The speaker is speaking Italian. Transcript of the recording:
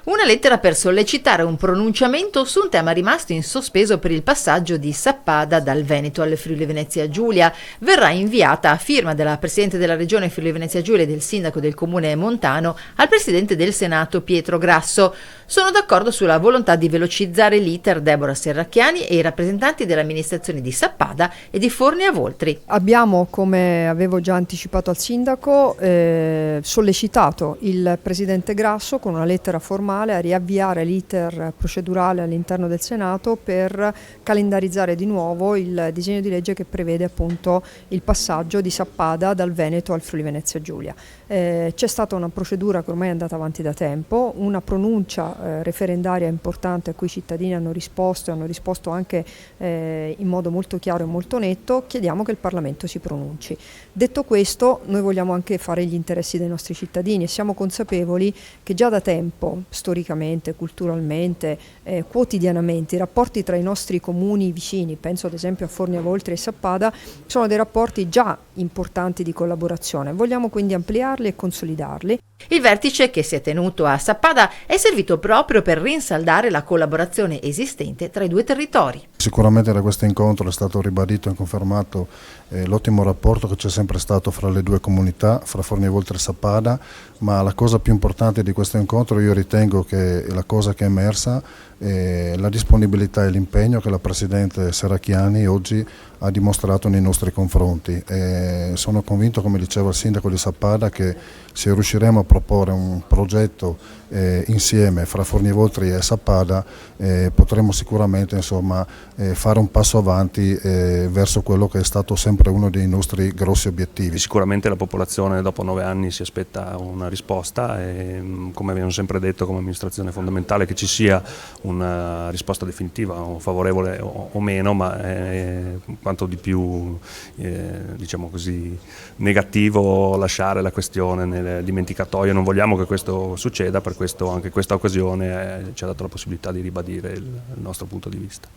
Una lettera per sollecitare un pronunciamento su un tema rimasto in sospeso per il passaggio di Sappada dal Veneto al Friuli Venezia Giulia. Verrà inviata a firma della Presidente della Regione Friuli Venezia Giulia e del Sindaco del Comune Montano al Presidente del Senato Pietro Grasso. Sono d'accordo sulla volontà di velocizzare l'iter Deborah Serracchiani e i rappresentanti delle amministrazioni di Sappada e di Forni a Voltri. Abbiamo, come avevo già anticipato al Sindaco, sollecitato il Presidente Grasso con una lettera formale a riavviare l'iter procedurale all'interno del Senato per calendarizzare di nuovo il disegno di legge che prevede appunto il passaggio di Sappada dal Veneto al Friuli Venezia Giulia. C'è stata una procedura che ormai è andata avanti da tempo, una pronuncia referendaria importante a cui i cittadini hanno risposto anche in modo molto chiaro e molto netto. Chiediamo che il Parlamento si pronunci. Detto questo, noi vogliamo anche fare gli interessi dei nostri cittadini e siamo consapevoli che già da tempo, storicamente, culturalmente, quotidianamente, i rapporti tra i nostri comuni vicini, penso ad esempio a Forni a Voltri e Sappada, sono dei rapporti già importanti di collaborazione. Vogliamo quindi ampliarli e consolidarli. Il vertice che si è tenuto a Sappada è servito proprio per rinsaldare la collaborazione esistente tra i due territori. Sicuramente da questo incontro è stato ribadito e confermato l'ottimo rapporto che c'è sempre stato fra le due comunità, fra Forni a Voltri e Sappada, ma la cosa più importante di questo incontro io ritengo che la cosa che è emersa è la disponibilità e l'impegno che la Presidente Serracchiani oggi ha dimostrato nei nostri confronti. Sono convinto, come diceva il Sindaco di Sappada, che se riusciremo a proporre un progetto insieme fra Forni a Voltri e Sappada potremo sicuramente fare un passo avanti verso quello che è stato sempre uno dei nostri grossi obiettivi. Sicuramente la popolazione dopo 9 anni si aspetta una risposta e, come abbiamo sempre detto come amministrazione, è fondamentale che ci sia una risposta definitiva, o favorevole o meno, ma quanto di più diciamo così, negativo lasciare la questione nel dimenticatoio. Non vogliamo che questo succeda, per questo anche questa occasione ci ha dato la possibilità di ribadire il nostro punto di vista.